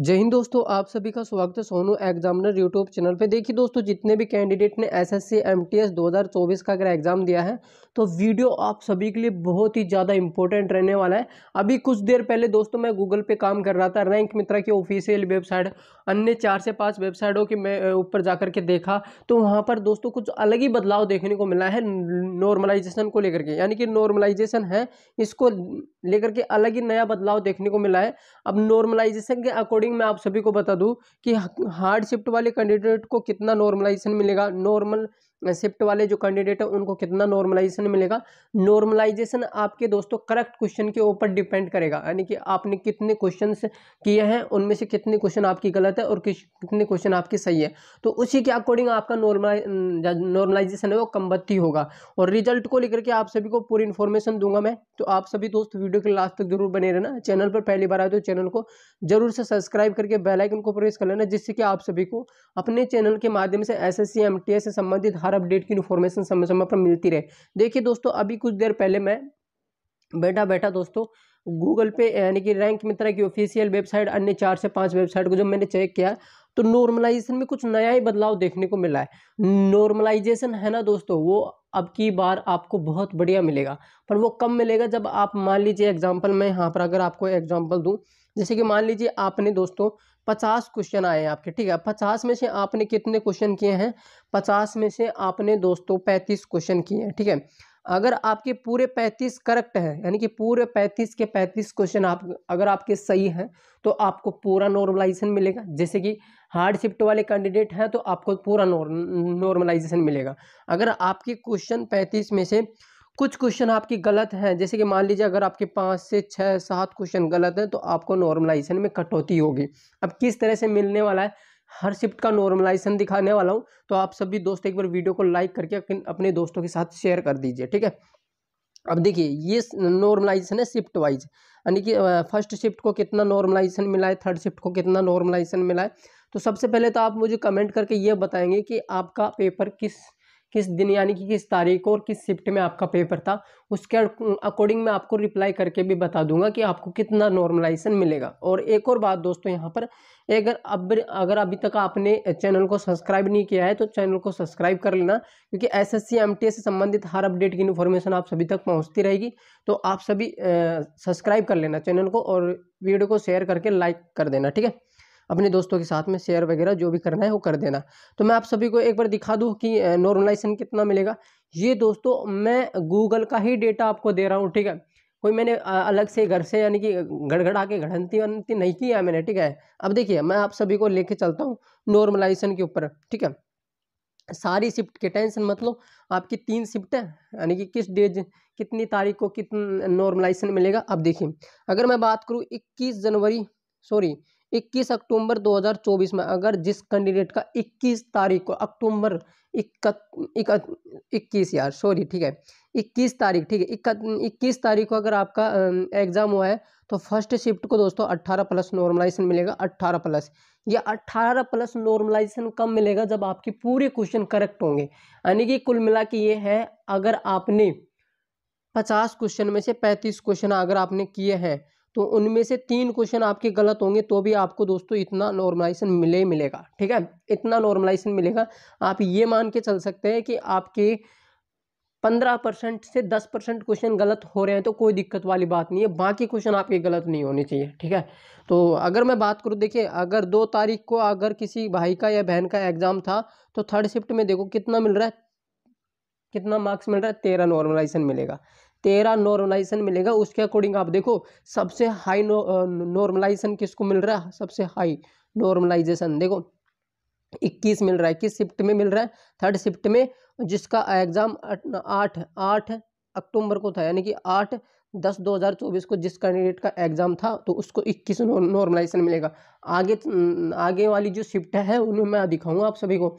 जय हिंद दोस्तों, आप सभी का स्वागत है सोनू एग्जामिनर यूट्यूब चैनल पे। देखिए दोस्तों, जितने भी कैंडिडेट ने एसएससी एमटीएस 2024 का अगर एग्जाम दिया है तो वीडियो आप सभी के लिए बहुत ही ज़्यादा इंपॉर्टेंट रहने वाला है। अभी कुछ देर पहले दोस्तों मैं गूगल पे काम कर रहा था, रैंक मित्रा की ऑफिशियल वेबसाइट, अन्य 4 से 5 वेबसाइटों की मैं ऊपर जाकर के देखा तो वहाँ पर दोस्तों कुछ अलग ही बदलाव देखने को मिला है नॉर्मलाइजेशन को लेकर के। यानी कि नॉर्मलाइजेशन है, इसको लेकर के अलग ही नया बदलाव देखने को मिला है। अब नॉर्मलाइजेशन के अकॉर्डिंग मैं आप सभी को बता दूं कि हार्ड शिफ्ट वाले कैंडिडेट को कितना नॉर्मलाइजेशन मिलेगा, नॉर्मल शिफ्ट वाले जो कैंडिडेट है उनको कितना नॉर्मलाइजेशन मिलेगा। नॉर्मलाइजेशन आपके दोस्तों करेक्ट क्वेश्चन के ऊपर डिपेंड करेगा, यानी कि आपने कितने क्वेश्चंस किए हैं उनमें से कितने क्वेश्चन आपकी गलत है और कितने क्वेश्चन आपकी सही है, तो उसी के अकॉर्डिंग आपका नॉर्मलाइजेशन है वो कमबत्ती होगा। और रिजल्ट को लेकर के आप सभी को पूरी इन्फॉर्मेशन दूंगा मैं, तो आप सभी दोस्त वीडियो के लास्ट तक जरूर बने रहना। चैनल पर पहली बार आए तो चैनल को जरूर से सब्सक्राइब करके बेल आइकन को प्रेस कर लेना, जिससे कि आप सभी को अपने चैनल के माध्यम से एसएससी एमटीएस से संबंधित हर अपडेट की इन्फॉर्मेशन समय समय पर मिलती रहे। देखिए दोस्तों, अभी कुछ देर पहले मैं बैठा बैठा दोस्तों गूगल पे यानी कि रैंक मित्रा की ऑफिशियल वेबसाइट, अन्य 4 से 5 वेबसाइट को जब मैंने चेक किया तो नॉर्मलाइजेशन में कुछ नया ही बदलाव देखने को मिला है। नॉर्मलाइजेशन है ना दोस्तों, वो अब की बार आपको बहुत बढ़िया मिलेगा, पर वो कब मिलेगा जब आप मान लीजिए एग्जाम्पल, मैं यहाँ पर अगर आपको एग्जाम्पल दूँ, जैसे कि मान लीजिए आपने दोस्तों 50 क्वेश्चन आए हैं आपके, ठीक है, 50 में से आपने कितने क्वेश्चन किए हैं, 50 में से आपने दोस्तों 35 क्वेश्चन किए हैं, ठीक है। अगर आपके पूरे 35 करेक्ट हैं, यानी कि पूरे 35 के 35 क्वेश्चन आप अगर आपके सही हैं तो आपको पूरा नॉर्मलाइजेशन मिलेगा। जैसे कि हार्ड शिफ्ट वाले कैंडिडेट हैं तो आपको पूरा नॉर्मलाइजेशन मिलेगा। अगर आपके क्वेश्चन 35 में से कुछ क्वेश्चन आपकी गलत हैं, जैसे कि मान लीजिए अगर आपके 5 से 6 7 क्वेश्चन गलत हैं, तो आपको नॉर्मलाइजेशन में कटौती होगी। अब किस तरह से मिलने वाला है, हर शिफ्ट का नॉर्मलाइजेशन दिखाने वाला हूँ, तो आप सभी दोस्त एक बार वीडियो को लाइक करके अपने दोस्तों के साथ शेयर कर दीजिए, ठीक है। अब देखिए, ये नॉर्मलाइजेशन है शिफ्ट वाइज, यानी कि फर्स्ट शिफ्ट को कितना नॉर्मलाइजेशन मिला है, थर्ड शिफ्ट को कितना नॉर्मलाइजेशन मिला है। तो सबसे पहले तो आप मुझे कमेंट करके ये बताएंगे कि आपका पेपर किस किस दिन यानी कि किस तारीख को और किस शिफ्ट में आपका पेपर था। उसके अकॉर्डिंग मैं आपको रिप्लाई करके भी बता दूंगा कि आपको कितना नॉर्मलाइजेशन मिलेगा। और एक और बात दोस्तों, यहाँ पर अगर अभी तक आपने चैनल को सब्सक्राइब नहीं किया है तो चैनल को सब्सक्राइब कर लेना, क्योंकि एसएससी एमटीएस से संबंधित हर अपडेट की इन्फॉर्मेशन आप सभी तक पहुंचती रहेगी। तो आप सभी सब्सक्राइब कर लेना चैनल को और वीडियो को शेयर करके लाइक कर देना, ठीक है। अपने दोस्तों के साथ में शेयर वगैरह जो भी करना है वो कर देना। तो मैं आप सभी को एक बार दिखा दूं कि नॉर्मलाइजेशन कितना मिलेगा। ये दोस्तों मैं गूगल का ही डेटा आपको दे रहा हूँ, ठीक है। कोई मैंने अलग से घर से यानी कि गड़गड़ा के घड़ंती वड़ंती नहीं किया है मैंने, ठीक है। अब देखिए, मैं आप सभी को लेके चलता हूँ नॉर्मलाइजेशन के ऊपर, ठीक है। सारी शिफ्ट की टेंशन मत लो, आपकी 3 शिफ्ट है, यानी कि किस डेज कितनी तारीख को कितना नॉर्मलाइजेशन मिलेगा। अब देखिए, अगर मैं बात करूँ 21 अक्टूबर 2024 में, अगर जिस कैंडिडेट का 21 तारीख को अक्टूबर 21 यार सॉरी, ठीक है, 21 तारीख, ठीक है, 21 तारीख को अगर आपका एग्जाम हुआ है तो फर्स्ट शिफ्ट को दोस्तों 18 प्लस नॉर्मलाइजेशन मिलेगा। 18 प्लस, ये 18 प्लस नॉर्मलाइजेशन कब मिलेगा, जब आपके पूरे क्वेश्चन करेक्ट होंगे। यानी कि कुल मिला के ये है, अगर आपने 50 क्वेश्चन में से 35 क्वेश्चन अगर आपने किए हैं तो उनमें से 3 क्वेश्चन आपके गलत होंगे, तो भी आपको दोस्तों इतना नॉर्मलाइजेशन मिलेगा, ठीक है, इतना नॉर्मलाइजेशन मिलेगा। आप ये मान के चल सकते हैं कि आपके 15% से 10% क्वेश्चन गलत हो रहे हैं तो कोई दिक्कत वाली बात नहीं है, बाकी क्वेश्चन आपके गलत नहीं होने चाहिए, ठीक है। तो अगर मैं बात करूँ, देखिए, अगर 2 तारीख को अगर किसी भाई का या बहन का एग्जाम था तो थर्ड शिफ्ट में देखो कितना मिल रहा है, कितना मार्क्स मिल रहा है, 13 नॉर्मलाइजेशन मिलेगा, 13 नॉर्मलाइजेशन मिलेगा। उसके अकॉर्डिंग आप देखो सबसे हाई नॉर्मलाइजेशन किसको मिल रहा है, सबसे हाई नॉर्मलाइजेशन देखो 21 मिल रहा है, किस शिफ्ट में मिल रहा है, थर्ड शिफ्ट में, जिसका एग्जाम 8 अक्टूबर को था, यानी कि 8/10/2024 को जिस कैंडिडेट का एग्जाम था तो उसको 21 नॉर्मलाइजेशन मिलेगा। आगे वाली जो शिफ्ट है उन्हें मैं दिखाऊंगा आप सभी को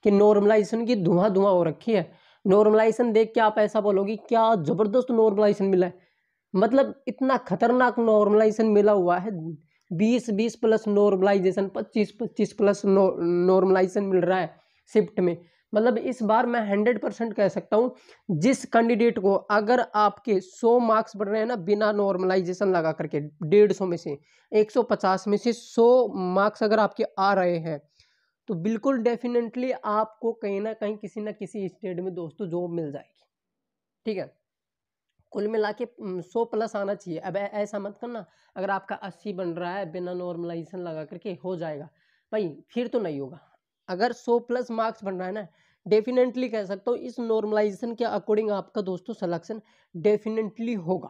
कि नॉर्मलाइजेशन की धुआं धुआं हो रखी है। नॉर्मलाइजेशन देख के आप ऐसा बोलोगे क्या जबरदस्त नॉर्मलाइजेशन मिला है, मतलब इतना खतरनाक नॉर्मलाइजेशन मिला हुआ है। 20 प्लस नॉर्मलाइजेशन, 25 प्लस नॉर्मलाइजेशन मिल रहा है शिफ्ट में। मतलब इस बार मैं 100% कह सकता हूँ, जिस कैंडिडेट को अगर आपके 100 मार्क्स बढ़ रहे हैं ना बिना नॉर्मलाइजेशन लगा करके, 150 में से 150 में से 100 मार्क्स अगर आपके आ रहे हैं, तो बिल्कुल डेफिनेटली आपको कहीं ना कहीं किसी ना किसी स्टेट में दोस्तों जॉब मिल जाएगी। ठीक है, कुल मिला के 100 प्लस आना चाहिए। अब ऐसा मत करना अगर आपका 80 बन रहा है बिना नॉर्मलाइजेशन लगा करके हो जाएगा, भाई फिर तो नहीं होगा। अगर 100 प्लस मार्क्स बन रहा है ना, डेफिनेटली कह सकता हूँ इस नॉर्मलाइजेशन के अकॉर्डिंग आपका दोस्तों सिलेक्शन डेफिनेटली होगा,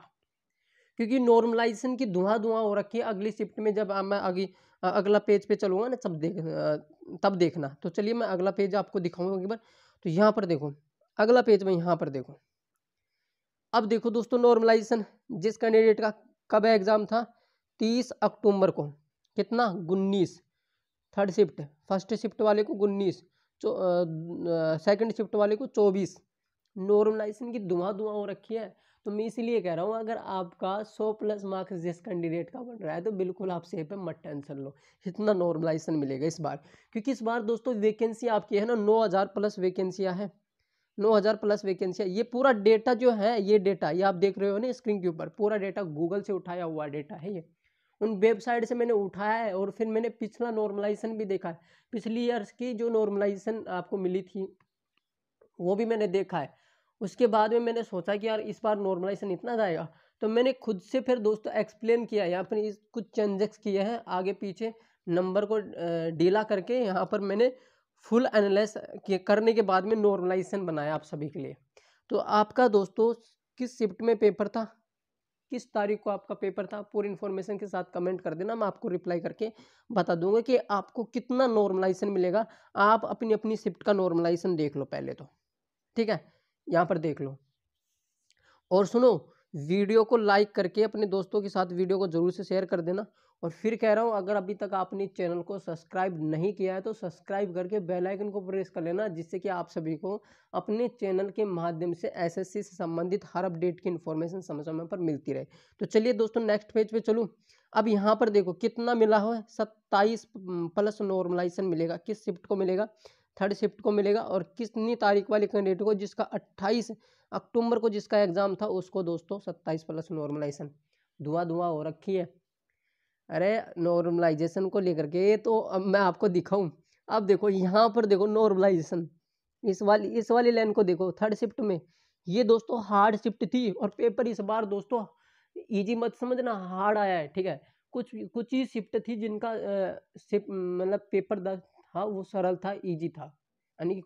क्योंकि नॉर्मलाइजेशन की धुआं धुआं हो रखी है। अगली शिफ्ट में जब मैं अगला पेज पे चलूंगा ना, तब देखना। तो चलिए मैं अगला पेज आपको दिखाऊंगा एक बार। तो यहाँ पर देखो, अगला पेज में यहाँ पर देखो, अब देखो दोस्तों नॉर्मलाइजेशन जिस कैंडिडेट का कब एग्जाम था, 30 अक्टूबर को, कितना 19, थर्ड शिफ्ट, फर्स्ट शिफ्ट वाले को 19, सेकंड शिफ्ट वाले को 24। नॉर्मलाइजेशन की धुआं धुआं हो रखी है। तो मैं इसीलिए कह रहा हूँ अगर आपका 100 प्लस मार्क्स जिस कैंडिडेट का बन रहा है तो बिल्कुल आप सेफ है, मत टेंशन लो, इतना नॉर्मलाइजेशन मिलेगा इस बार। क्योंकि इस बार दोस्तों वैकेंसी आपकी है ना 9000 प्लस वैकेंसियाँ हैं, 9000 प्लस वैकेंसियाँ। ये पूरा डेटा जो है, ये डेटा ये आप देख रहे हो ना स्क्रीन के ऊपर, पूरा डेटा गूगल से उठाया हुआ डेटा है। ये उन वेबसाइट से मैंने उठाया है, और फिर मैंने पिछला नॉर्मलाइजेशन भी देखा है। पिछली ईयर्स की जो नॉर्मलाइजेशन आपको मिली थी वो भी मैंने देखा है। उसके बाद में मैंने सोचा कि यार इस बार नॉर्मलाइजेशन इतना जाएगा, तो मैंने खुद से फिर दोस्तों एक्सप्लेन किया, यहाँ पर कुछ चेंजेस किए हैं आगे पीछे, नंबर को ढीला करके यहाँ पर मैंने फुल एनालाइज करने के बाद में नॉर्मलाइजेशन बनाया आप सभी के लिए। तो आपका दोस्तों किस शिफ्ट में पेपर था, किस तारीख को आपका पेपर था, पूरी इन्फॉर्मेशन के साथ कमेंट कर देना, मैं आपको रिप्लाई करके बता दूंगा कि आपको कितना नॉर्मलाइजेशन मिलेगा। आप अपनी अपनी शिफ्ट का नॉर्मलाइजेशन देख लो पहले तो, ठीक है, यहाँ पर देख लो। और सुनो, वीडियो को लाइक करके अपने दोस्तों के साथ वीडियो को जरूर से शेयर कर देना। और फिर कह रहा हूँ अगर अभी तक आपने चैनल को सब्सक्राइब नहीं किया है तो सब्सक्राइब करके बेल आइकन को प्रेस कर लेना, जिससे कि आप सभी को अपने चैनल के माध्यम से एसएससी से संबंधित हर अपडेट की इन्फॉर्मेशन समय समय पर मिलती रहे। तो चलिए दोस्तों नेक्स्ट पेज पे चलूँ। अब यहाँ पर देखो कितना मिला हुआ है, 27 प्लस नॉर्मलाइजेशन मिलेगा। किस शिफ्ट को मिलेगा, थर्ड शिफ्ट को मिलेगा। और कितनी तारीख वाले कैंडिडेट को, जिसका 28 अक्टूबर को जिसका एग्जाम था उसको दोस्तों 27 प्लस नॉर्मलाइजेशन। धुआं धुआं हो रखी है। अरे नॉर्मलाइजेशन को लेकर के तो अब मैं आपको दिखाऊं। अब देखो यहाँ पर देखो नॉर्मलाइजेशन, इस वाली लाइन को देखो, थर्ड शिफ्ट में ये दोस्तों हार्ड शिफ्ट थी, और पेपर इस बार दोस्तों इजी मत समझना, हार्ड आया है। ठीक है, कुछ कुछ ही शिफ्ट थी जिनका शिफ्ट मतलब पेपर था वो सरल था, इजी था, यानी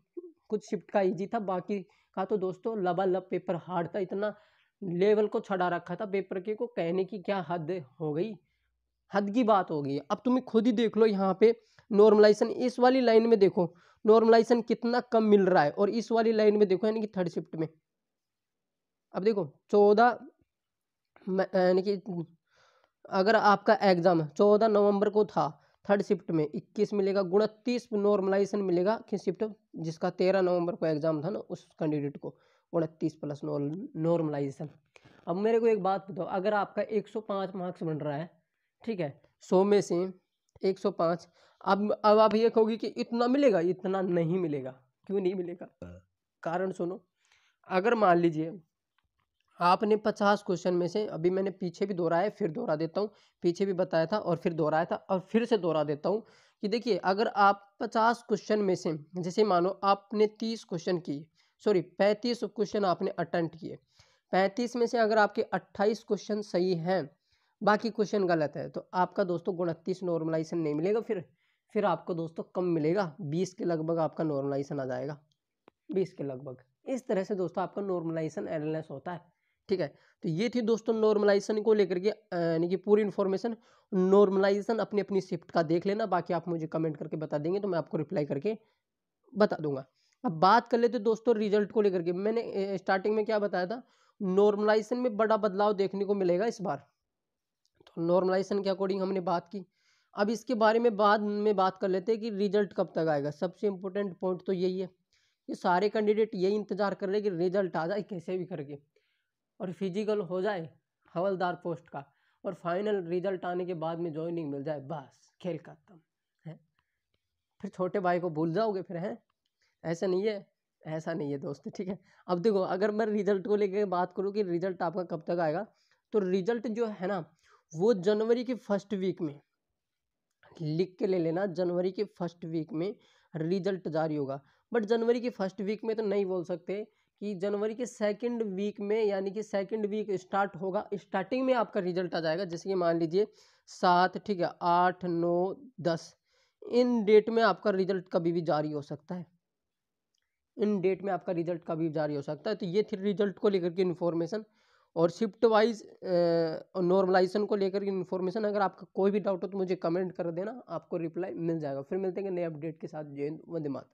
कुछ शिफ्ट का इजी था, बाकी का तो दोस्तों लबालब पेपर हार्ड था। इतना लेवल को चढ़ा रखा था पेपर के को, कहने की क्या हद हो गई, हद की बात हो गई। अब तुम्हें खुद ही देख लो यहाँ पे नॉर्मलाइजेशन, इस वाली लाइन में देखो नॉर्मलाइजेशन कितना कम मिल रहा है, और इस वाली लाइन में देखो यानी कि थर्ड शिफ्ट में। अब देखो 14 यानी कि अगर आपका एग्जाम 14 नवंबर को था, थर्ड शिफ्ट में 21 मिलेगा, 29 नॉर्मलाइजेशन मिलेगा किस शिफ्ट, जिसका 13 नवंबर को एग्जाम था ना उस कैंडिडेट को, 29 प्लस नॉर्मलाइजेशन। अब मेरे को एक बात बताओ, अगर आपका 105 मार्क्स बन रहा है, ठीक है, 100 में से 105, अब आप ये कहोगे कि इतना मिलेगा, इतना नहीं मिलेगा। क्यों नहीं मिलेगा, कारण सुनो। अगर मान लीजिए आपने 50 क्वेश्चन में से, अभी मैंने पीछे भी दोहराया फिर दोहरा देता हूँ, पीछे भी बताया था और फिर दोहराया था और फिर से दोहरा देता हूँ कि देखिए अगर आप 50 क्वेश्चन में से, जैसे मानो आपने 30 क्वेश्चन किए, सॉरी 35 क्वेश्चन आपने अटेम्प्ट किए, 35 में से अगर आपके 28 क्वेश्चन सही हैं, बाकी क्वेश्चन गलत है, तो आपका दोस्तों 29 नॉर्मलाइजेशन नहीं मिलेगा, फिर आपको दोस्तों कम मिलेगा, 20 के लगभग आपका नॉर्मलाइजेशन आ जाएगा, 20 के लगभग। इस तरह से दोस्तों आपका नॉर्मलाइजेशन एनालाइज होता है। ठीक है, तो ये थी दोस्तों नॉर्मलाइजेशन को लेकर के यानी कि पूरी इन्फॉर्मेशन। नॉर्मलाइजेशन अपनी अपनी शिफ्ट का देख लेना, बाकी आप मुझे कमेंट करके बता देंगे तो मैं आपको रिप्लाई करके बता दूंगा। अब बात कर लेते दोस्तों रिजल्ट को लेकर के। मैंने स्टार्टिंग में क्या बताया था, नॉर्मलाइजेशन में बड़ा बदलाव देखने को मिलेगा इस बार। तो नॉर्मलाइजेशन के अकॉर्डिंग हमने बात की। अब इसके बारे में बाद में बात कर लेते हैं कि रिजल्ट कब तक आएगा। सबसे इंपॉर्टेंट पॉइंट तो यही है, ये सारे कैंडिडेट यही इंतजार कर रहे हैं कि रिजल्ट आ जाए कैसे भी करके, और फिजिकल हो जाए हवलदार पोस्ट का, और फाइनल रिजल्ट आने के बाद में ज्वाइनिंग मिल जाए, बस खेल खत्म है। फिर छोटे भाई को भूल जाओगे फिर, हैं ऐसा नहीं है, ऐसा नहीं है दोस्त, ठीक है। अब देखो अगर मैं रिजल्ट को लेकर बात करूँ कि रिजल्ट आपका कब तक आएगा, तो रिजल्ट जो है ना वो जनवरी के फर्स्ट वीक में, लिख के ले लेना, जनवरी के फर्स्ट वीक में रिजल्ट जारी होगा। बट जनवरी के फर्स्ट वीक में तो नहीं बोल सकते, कि जनवरी के सेकंड वीक में, यानी कि सेकंड वीक स्टार्ट होगा, स्टार्टिंग में आपका रिजल्ट आ जाएगा। जैसे कि मान लीजिए 7, ठीक है, 8, 9, 10, इन डेट में आपका रिजल्ट कभी भी जारी हो सकता है, इन डेट में आपका रिजल्ट कभी भी जारी हो सकता है। तो ये थी रिजल्ट को लेकर के इन्फॉर्मेशन, और शिफ्ट वाइज और नॉर्मलाइजेशन को लेकर के इन्फॉर्मेशन। अगर आपका कोई भी डाउट हो तो मुझे कमेंट कर देना, आपको रिप्लाई मिल जाएगा। फिर मिलते हैं नए अपडेट के साथ। जय हिंद, वंदे मातरम।